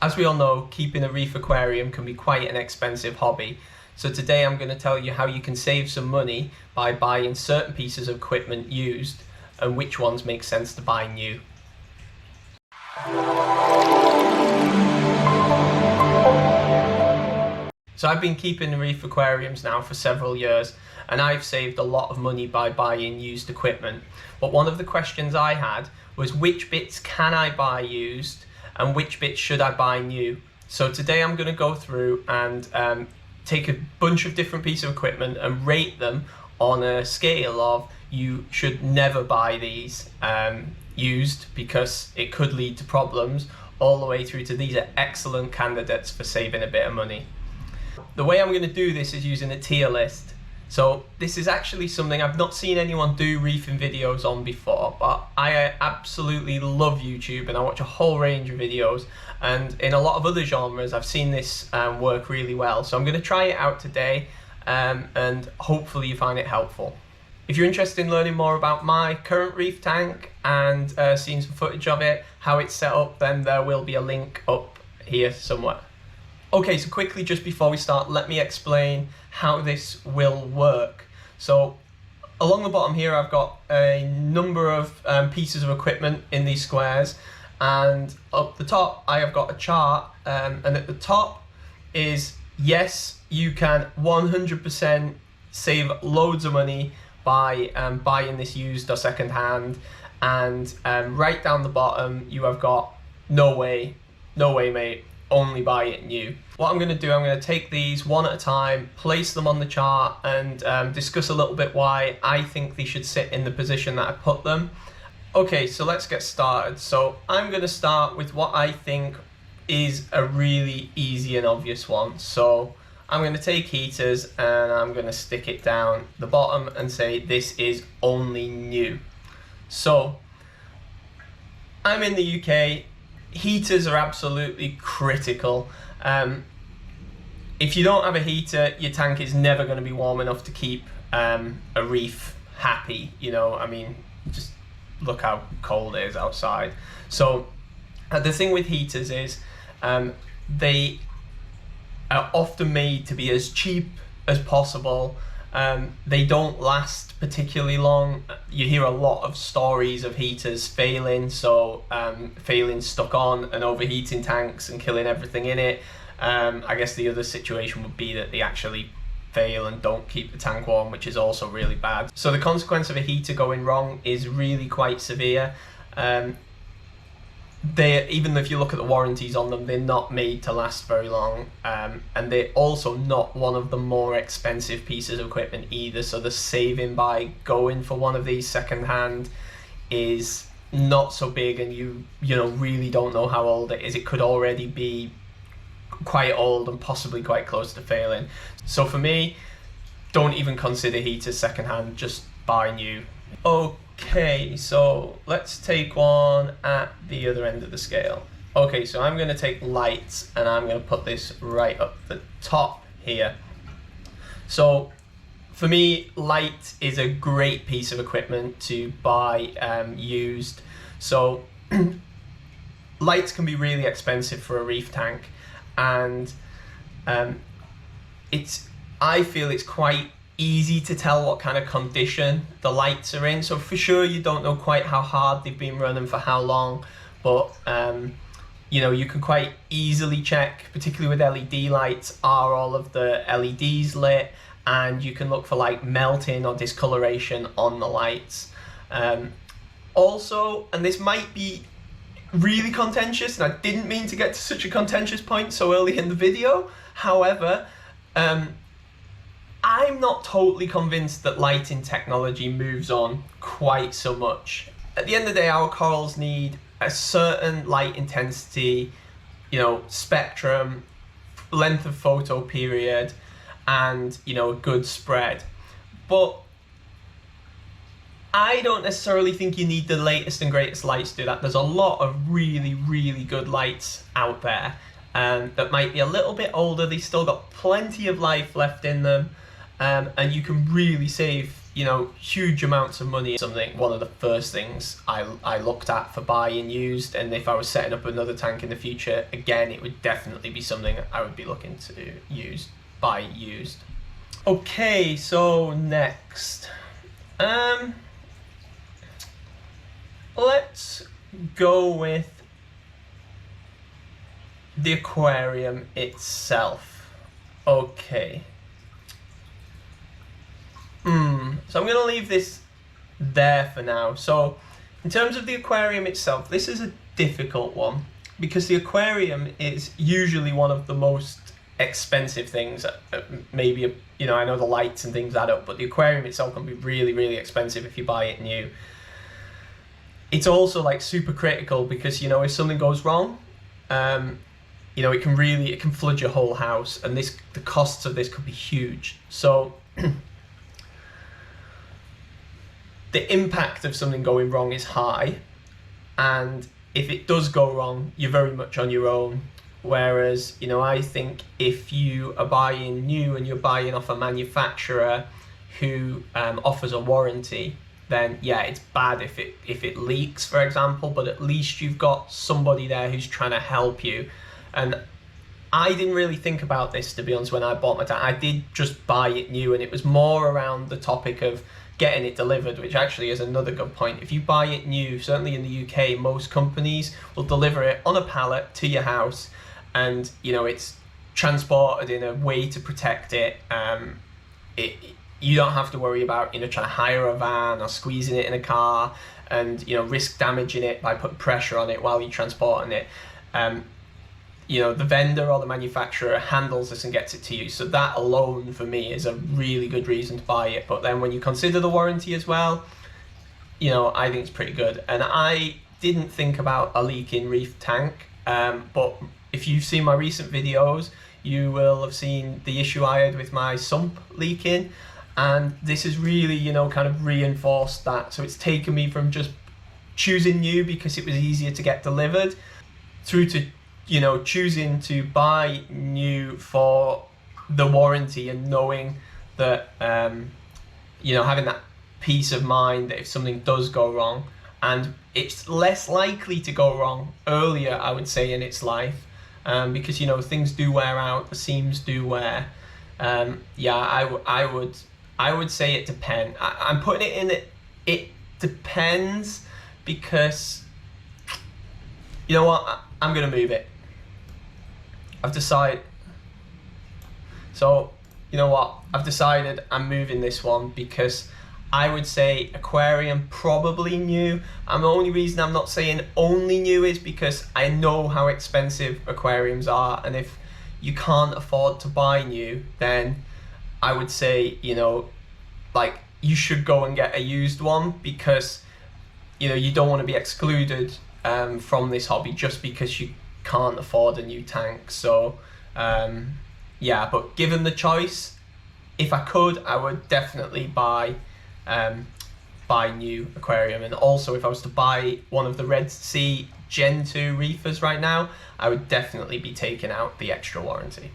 As we all know, keeping a reef aquarium can be quite an expensive hobby. So today I'm going to tell you how you can save some money by buying certain pieces of equipment used and which ones make sense to buy new. So I've been keeping reef aquariums now for several years and I've saved a lot of money by buying used equipment. But one of the questions I had was which bits can I buy used and which bits should I buy new? So today I'm going to go through and take a bunch of different pieces of equipment and rate them on a scale of you should never buy these used because it could lead to problems, all the way through to these are excellent candidates for saving a bit of money. The way I'm going to do this is using a tier list. So this is actually something I've not seen anyone do reefing videos on before, but I absolutely love YouTube and I watch a whole range of videos, and in a lot of other genres I've seen this work really well. So I'm going to try it out today and hopefully you find it helpful. If you're interested in learning more about my current reef tank and seeing some footage of it, how it's set up, then there will be a link up here somewhere. Okay, so quickly just before we start, let me explain how this will work. So along the bottom here I've got a number of pieces of equipment in these squares, and up the top I have got a chart, and at the top is, yes, you can 100% save loads of money by buying this used or second hand, and right down the bottom you have got no way mate, only buy it new. What I'm going to do, I'm going to take these one at a time, place them on the chart, and discuss a little bit why I think they should sit in the position that I put them. Okay, so let's get started. So I'm going to start with what I think is a really easy and obvious one. So I'm going to take heaters and I'm going to stick it down the bottom and say this is only new. So I'm in the UK. Heaters are absolutely critical. If you don't have a heater, your tank is never going to be warm enough to keep a reef happy. You know, I mean, just look how cold it is outside. So the thing with heaters is they are often made to be as cheap as possible. They don't last particularly long. You hear a lot of stories of heaters failing, so failing stuck on and overheating tanks and killing everything in it. I guess the other situation would be that they actually fail and don't keep the tank warm, which is also really bad. So the consequence of a heater going wrong is really quite severe. Even if you look at the warranties on them, they're not made to last very long, and they're also not one of the more expensive pieces of equipment either, so the saving by going for one of these second-hand is not so big, and you know really don't know how old it is. It could already be quite old and possibly quite close to failing. So for me, don't even consider heaters second-hand, just buy new. Okay, so let's take one at the other end of the scale. Okay, so I'm going to take lights and I'm going to put this right up the top here. So for me, light is a great piece of equipment to buy used. So lights can be really expensive for a reef tank, and I feel it's quite easy to tell what kind of condition the lights are in. So for sure you don't know quite how hard they've been running for how long, but you know, you can quite easily check, particularly with LED lights, are all of the LEDs lit, and you can look for like melting or discoloration on the lights. Also, and this might be really contentious, and I didn't mean to get to such a contentious point so early in the video, however, I'm not totally convinced that lighting technology moves on quite so much. At the end of the day, our corals need a certain light intensity, you know, spectrum, length of photo period, and, you know, a good spread. But I don't necessarily think you need the latest and greatest lights to do that. There's a lot of really, really good lights out there that might be a little bit older. They've still got plenty of life left in them. And you can really save you know, huge amounts of money. Something, one of the first things I looked at for buying used, and if I was setting up another tank in the future, again, it would definitely be something I would be looking to buy used. Okay, so next, let's go with the aquarium itself. Okay. So I'm going to leave this there for now. So in terms of the aquarium itself, this is a difficult one because the aquarium is usually one of the most expensive things. Maybe, you know, I know the lights and things add up, but the aquarium itself can be really, really expensive if you buy it new. It's also like super critical because, you know, if something goes wrong, you know, it can flood your whole house, and the costs of this could be huge. So the impact of something going wrong is high, and if it does go wrong, you're very much on your own. Whereas, you know, I think if you are buying new and you're buying off a manufacturer who offers a warranty, then yeah, it's bad if it leaks, for example, but at least you've got somebody there who's trying to help you. And I didn't really think about this, to be honest, when I bought my tank. I did just buy it new, and it was more around the topic of getting it delivered, which actually is another good point. If you buy it new, certainly in the UK, most companies will deliver it on a pallet to your house, and you know, it's transported in a way to protect it. You don't have to worry about, you know, trying to hire a van or squeezing it in a car and, you know, risk damaging it by putting pressure on it while you're transporting it. You know, the vendor or the manufacturer handles this and gets it to you. So that alone for me is a really good reason to buy it. But then when you consider the warranty as well, you know, I think it's pretty good. And I didn't think about a leaking reef tank, but if you've seen my recent videos, you will have seen the issue I had with my sump leaking. And this has really, you know, kind of reinforced that. So it's taken me from just choosing new because it was easier to get delivered through to, you know, choosing to buy new for the warranty and knowing that, you know, having that peace of mind that if something does go wrong, and it's less likely to go wrong earlier, I would say, in its life, because, you know, things do wear out, the seams do wear. Yeah, I would say it depends. I'm putting it in it depends because, you know what, I'm going to move it. I've decided. So, you know what, I've decided I'm moving this one because I would say aquarium probably new. And the only reason I'm not saying only new is because I know how expensive aquariums are, and if you can't afford to buy new, then I would say, you know, like, you should go and get a used one because, you know, you don't want to be excluded from this hobby just because you can't afford a new tank. So yeah, but given the choice, if I could, I would definitely buy new aquarium. And also, if I was to buy one of the Red Sea Gen 2 reefers right now, I would definitely be taking out the extra warranty.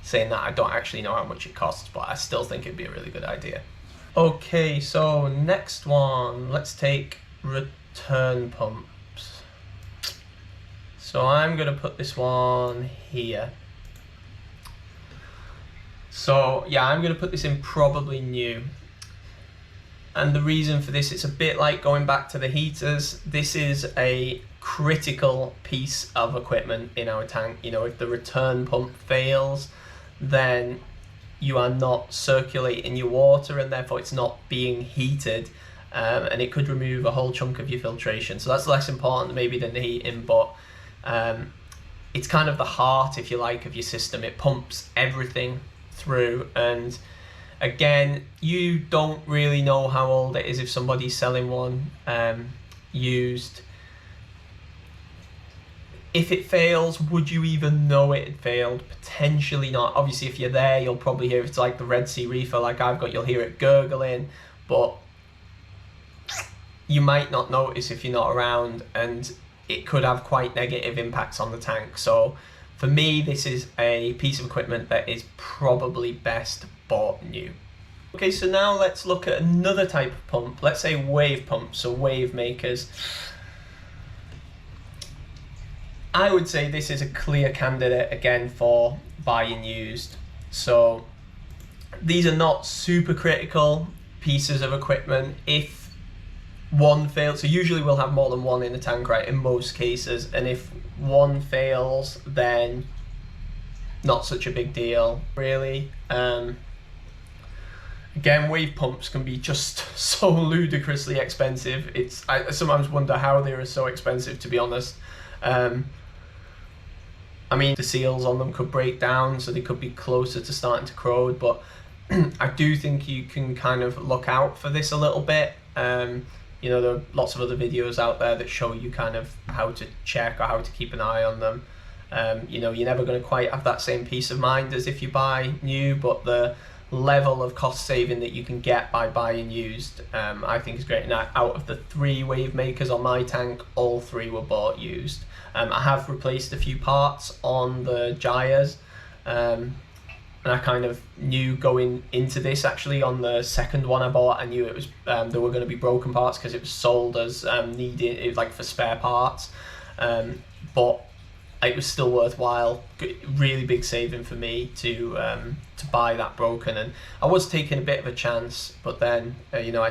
Saying that, I don't actually know how much it costs, but I still think it'd be a really good idea. Okay, so next one, let's take return pumps. So I'm gonna put this one here. So yeah, I'm gonna put this in probably new. And the reason for this, it's a bit like going back to the heaters. This is a critical piece of equipment in our tank. You know, if the return pump fails, then you are not circulating your water, and therefore it's not being heated, and it could remove a whole chunk of your filtration. So that's less important maybe than the heating, but it's kind of the heart, if you like, of your system. It pumps everything through, and again, you don't really know how old it is if somebody's selling one used. If it fails, would you even know it had failed? Potentially not. Obviously, if you're there, you'll probably hear, if it's like the Red Sea Reefer like I've got, you'll hear it gurgling, but you might not notice if you're not around, and it could have quite negative impacts on the tank. So for me, this is a piece of equipment that is probably best bought new. Okay, so now let's look at another type of pump. Let's say wave pumps, so wave makers. I would say this is a clear candidate again for buying used. So these are not super critical pieces of equipment. If one fails, so usually we'll have more than one in the tank, right, in most cases, and if one fails, then not such a big deal, really. Again, wave pumps can be just so ludicrously expensive. I sometimes wonder how they are so expensive, to be honest. I mean, the seals on them could break down, so they could be closer to starting to corrode, but I do think you can kind of look out for this a little bit. You know, there are lots of other videos out there that show you kind of how to check or how to keep an eye on them. You know, you're never going to quite have that same peace of mind as if you buy new, but the level of cost saving that you can get by buying used, I think is great. Now, out of the 3 wave makers on my tank, all 3 were bought used. I have replaced a few parts on the gyres, and I kind of knew going into this, actually on the second one I bought, I knew it was there were going to be broken parts because it was sold as needed, it was like for spare parts, but it was still worthwhile. Really big saving for me to buy that broken, and I was taking a bit of a chance, but then you know,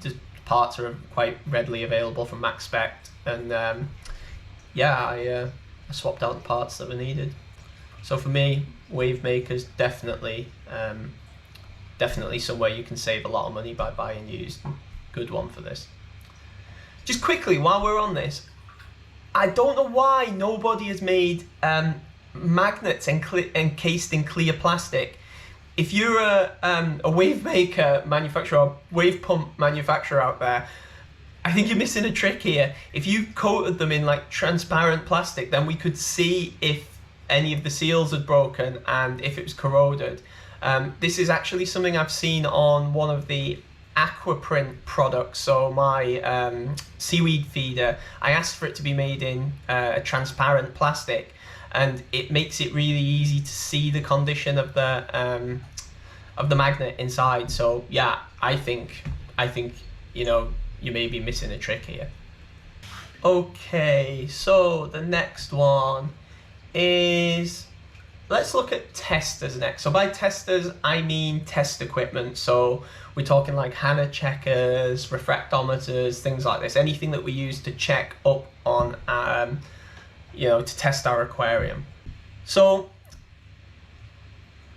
the parts are quite readily available from Max Spec, and yeah, I swapped out the parts that were needed. So for me, wave makers definitely somewhere you can save a lot of money by buying used. Good one for this. Just quickly, while we're on this, I don't know why nobody has made magnets encased in clear plastic. If you're a wave maker manufacturer or wave pump manufacturer out there, I think you're missing a trick here. If you coated them in like transparent plastic, then we could see if any of the seals had broken and if it was corroded. This is actually something I've seen on one of the aquaprint products. So my seaweed feeder, I asked for it to be made in a transparent plastic, and it makes it really easy to see the condition of the magnet inside. So yeah, I think you know, you may be missing a trick here. Okay, so the next one is, let's look at testers next. So by testers, I mean test equipment. So we're talking like Hannah checkers, refractometers, things like this. Anything that we use to check up on, you know, to test our aquarium. So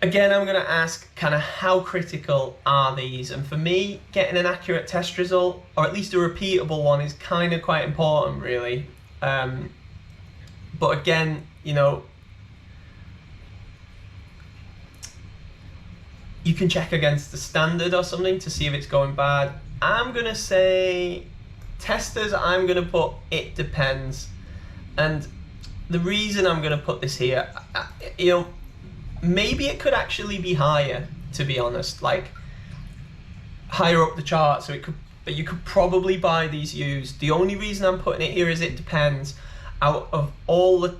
again, I'm going to ask kind of how critical are these? And for me, getting an accurate test result, or at least a repeatable one, is kind of quite important, really. But again, you know, you can check against the standard or something to see if it's going bad. I'm going to say testers, I'm going to put it depends. And the reason I'm going to put this here, you know, maybe it could actually be higher, to be honest, like higher up the chart, so it could, but you could probably buy these used. The only reason I'm putting it here is it depends. Out of all the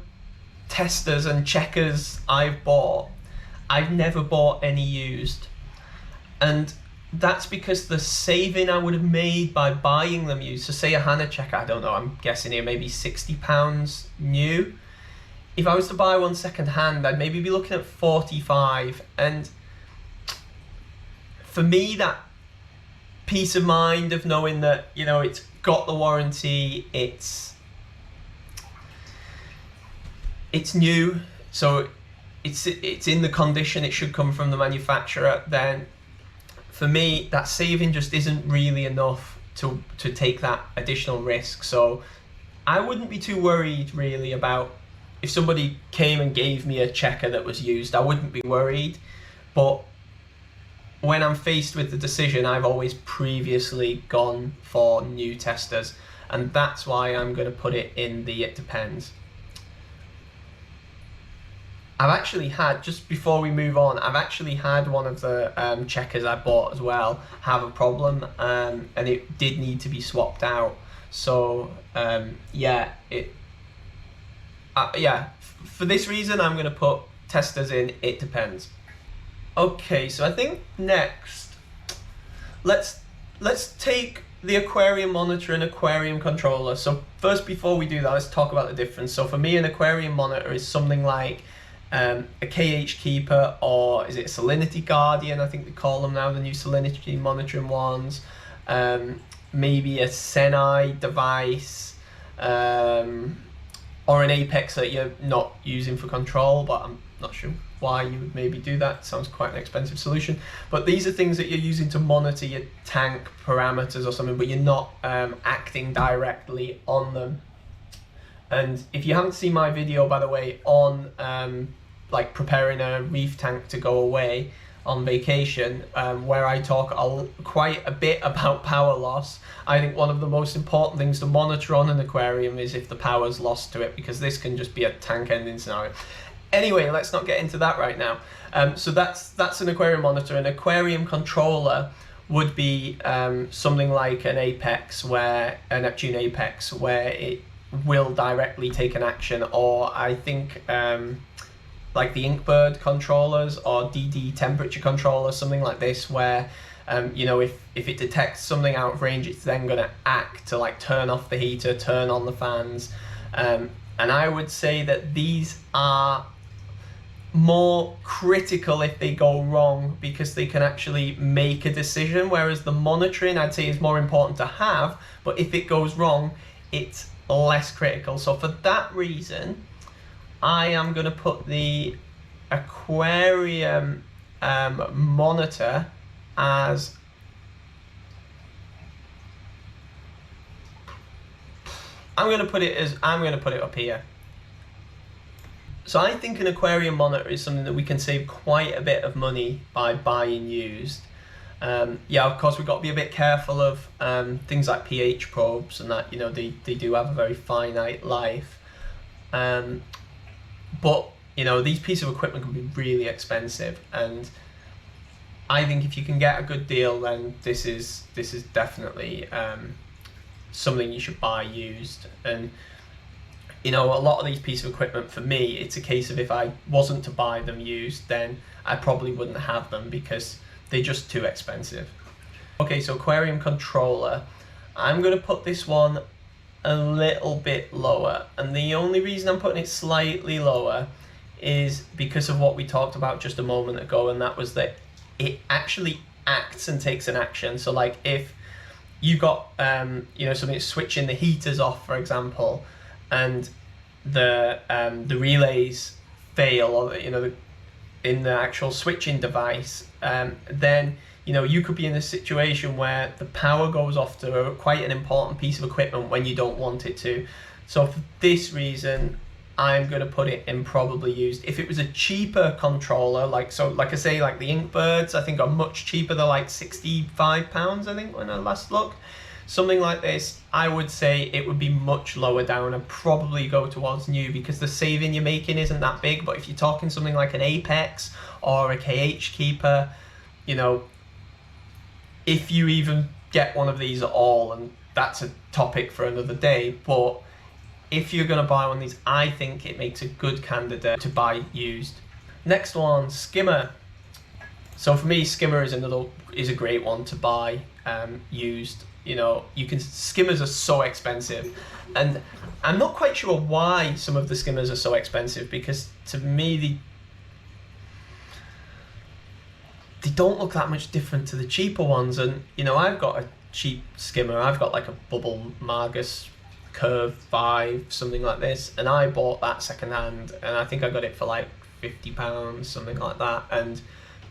testers and checkers I've bought, I've never bought any used, and that's because the saving I would have made by buying them used, so say a Hannah checker, I don't know, I'm guessing here maybe £60 new. If I was to buy one second hand, I'd maybe be looking at 45, and for me, that peace of mind of knowing that, you know, it's got the warranty, it's new, so it's in the condition it should come from the manufacturer, then for me that saving just isn't really enough to take that additional risk. So I wouldn't be too worried really about if somebody came and gave me a checker that was used. I wouldn't be worried, but when I'm faced with the decision, I've always previously gone for new testers, and that's why I'm going to put it in the it depends. I've actually had, just before we move on, I've actually had one of the checkers I bought as well have a problem, and it did need to be swapped out. So yeah, for this reason, I'm going to put testers in it depends. Okay, so I think next let's take the aquarium monitor and aquarium controller. So first, before we do that, let's talk about the difference. So for me, an aquarium monitor is something like a KH Keeper, or is it a Salinity Guardian? I think they call them now, the new salinity monitoring ones. Maybe a Senai device, or an Apex that you're not using for control, but I'm not sure why you would maybe do that. Sounds quite an expensive solution. But these are things that you're using to monitor your tank parameters or something, but you're not acting directly on them. And if you haven't seen my video, by the way, on like preparing a reef tank to go away on vacation, where I talk quite a bit about power loss. I think one of the most important things to monitor on an aquarium is if the power's lost to it, because this can just be a tank ending scenario. Anyway, let's not get into that right now. So that's an aquarium monitor. An aquarium controller would be something like an Apex, where a Neptune Apex, where it will directly take an action, or I think like the Inkbird controllers or DD temperature controllers, something like this, where you know, if it detects something out of range, it's then going to act to like turn off the heater, turn on the fans, and I would say that these are more critical if they go wrong, because they can actually make a decision, whereas the monitoring, I'd say, is more important to have, but if it goes wrong, it's less critical. So for that reason, I am going to put the aquarium monitor as I'm going to put it up here. So I think an aquarium monitor is something that we can save quite a bit of money by buying used. Yeah, of course, we've got to be a bit careful of things like pH probes and that, you know, they do have a very finite life. But, you know, these pieces of equipment can be really expensive, and I think if you can get a good deal, then this is definitely something you should buy used. And, you know, a lot of these pieces of equipment, for me, it's a case of if I wasn't to buy them used, then I probably wouldn't have them because they're just too expensive. Okay, so aquarium controller, I'm going to put this one a little bit lower, and the only reason I'm putting it slightly lower is because of what we talked about just a moment ago, and that was that it actually acts and takes an action. So like if you've got you know, something switching the heaters off, for example, and the relays fail, or you know, in the actual switching device, then you know, you could be in a situation where the power goes off to quite an important piece of equipment when you don't want it to. So for this reason, I'm going to put it in probably used. If it was a cheaper controller, like I say, like the Inkbirds, I think are much cheaper. They're like £65, I think, when I last looked. Something like this, I would say it would be much lower down and probably go towards new, because the saving you're making isn't that big. But if you're talking something like an Apex or a KH Keeper, you know, if you even get one of these at all, and that's a topic for another day, but if you're going to buy one of these, I think it makes a good candidate to buy used. Next one, Skimmer. So for me, Skimmer is a great one to buy used. You know, skimmers are so expensive, and I'm not quite sure why some of the skimmers are so expensive, because to me they don't look that much different to the cheaper ones. And you know, I've got a cheap skimmer. I've got like a Bubble Margus Curve 5, something like this, and I bought that secondhand, and I think I got it for like £50, something like that. And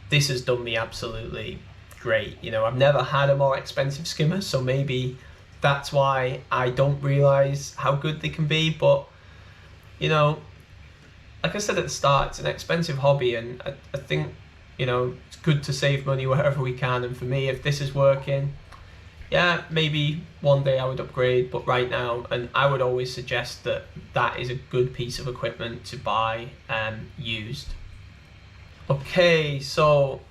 this has done me absolutely great. You know, I've never had a more expensive skimmer, so maybe that's why I don't realize how good they can be. But you know, like I said at the start, it's an expensive hobby, and I think, you know, it's good to save money wherever we can. And for me, if this is working, yeah, maybe one day I would upgrade, but right now, and I would always suggest that that is a good piece of equipment to buy used. Okay, so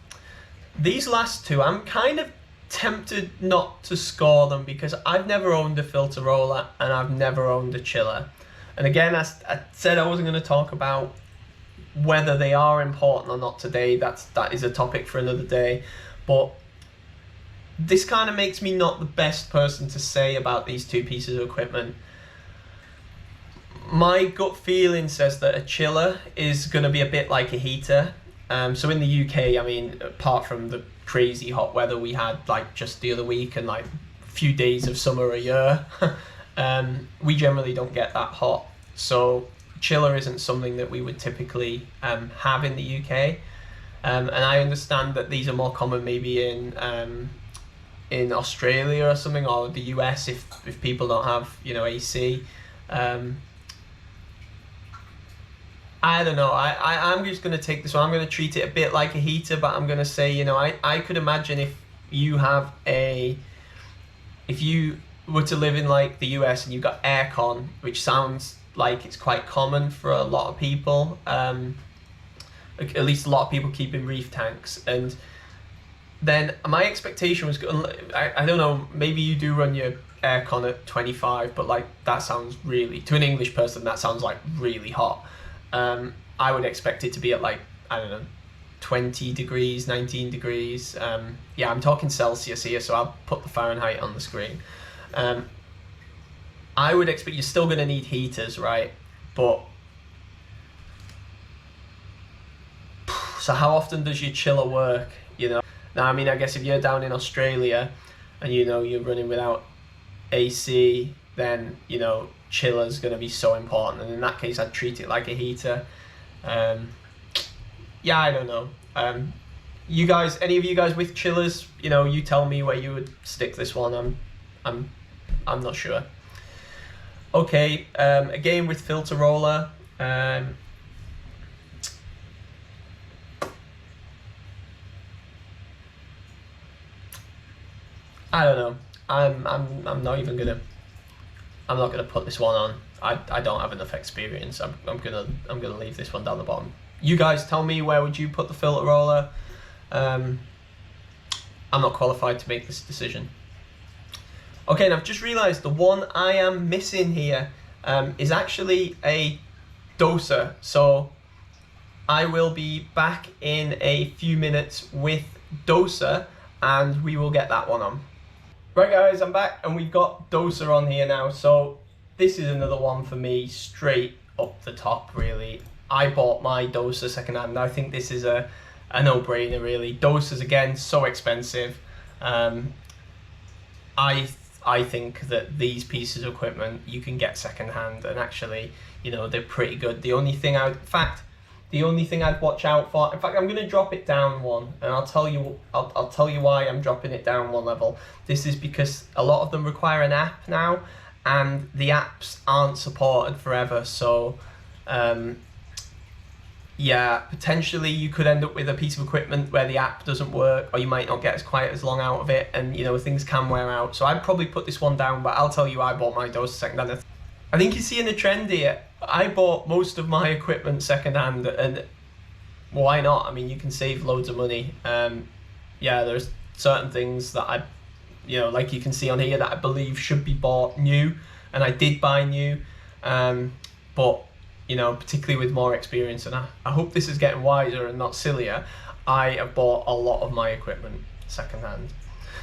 these last two, I'm kind of tempted not to score them because I've never owned a filter roller and I've never owned a chiller. And again, I said I wasn't going to talk about whether they are important or not today. That is a topic for another day. But this kind of makes me not the best person to say about these two pieces of equipment. My gut feeling says that a chiller is going to be a bit like a heater. So in the UK, I mean, apart from the crazy hot weather we had like just the other week and like a few days of summer a year, we generally don't get that hot. So chiller isn't something that we would typically have in the UK. And I understand that these are more common maybe in Australia or something, or the US if people don't have, you know, AC. I don't know. I'm just going to take this one. I'm going to treat it a bit like a heater, but I'm going to say, you know, I could imagine if you were to live in like the US and you've got aircon, which sounds like it's quite common for a lot of people. At least a lot of people keep in reef tanks, and then my expectation was, I don't know, maybe you do run your aircon at 25, but like that sounds really, to an English person, that sounds like really hot. I would expect it to be at like, I don't know, 20 degrees, 19 degrees. Yeah, I'm talking Celsius here, so I'll put the Fahrenheit on the screen. I would expect you're still going to need heaters, right? But so how often does your chiller work, you know? Now, I mean, I guess if you're down in Australia and, you know, you're running without AC, then, you know, chiller's going to be so important. And in that case, I'd treat it like a heater. Yeah, I don't know. You guys, any of you guys with chillers, you know, you tell me where you would stick this one. I'm not sure. Okay, again with filter roller. I don't know. I'm not gonna put this one on. I don't have enough experience. I'm gonna leave this one down the bottom. You guys tell me, where would you put the filter roller? I'm not qualified to make this decision. Okay, and I've just realised the one I am missing here is actually a doser. So I will be back in a few minutes with doser, and we will get that one on. Right guys, I'm back and we've got doser on here now. So this is another one for me, straight up the top really. I bought my doser secondhand. I think this is a no-brainer really. Dosers, again, so expensive. I think that these pieces of equipment you can get secondhand, and actually, you know, they're pretty good. The only thing I'd watch out for, in fact, I'm going to drop it down one, and I'll tell you why I'm dropping it down one level. This is because a lot of them require an app now, and the apps aren't supported forever. So, yeah, potentially you could end up with a piece of equipment where the app doesn't work, or you might not get quite as long out of it, and, you know, things can wear out. So I'd probably put this one down, but I'll tell you, I bought my doser secondhand. I think you're seeing a trend here. I bought most of my equipment secondhand, and why not? I mean, you can save loads of money. Yeah, there's certain things that you know, like you can see on here, that I believe should be bought new, and I did buy new. But, you know, particularly with more experience, and I hope this is getting wiser and not sillier, I have bought a lot of my equipment secondhand.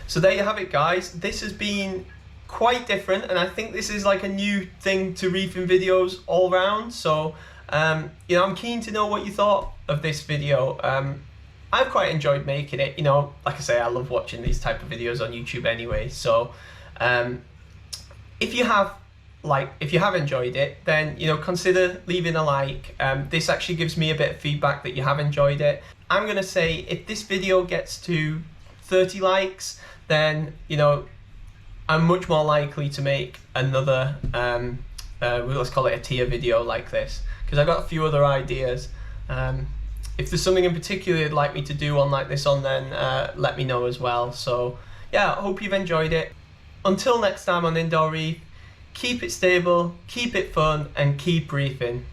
So there you have it, guys. This has been quite different, and I think this is like a new thing to reefing videos all round. So you know, I'm keen to know what you thought of this video. I've quite enjoyed making it. You know, like I say, I love watching these type of videos on YouTube anyway. So if you have enjoyed it, then, you know, consider leaving a like. This actually gives me a bit of feedback that you have enjoyed it. I'm gonna say if this video gets to 30 likes, then, you know, I'm much more likely to make another, let's call it a tier video like this, because I've got a few other ideas. If there's something in particular you'd like me to do on like this on, then let me know as well. So yeah, I hope you've enjoyed it. Until next time on Indoor Reef, keep it stable, keep it fun, and keep reefing.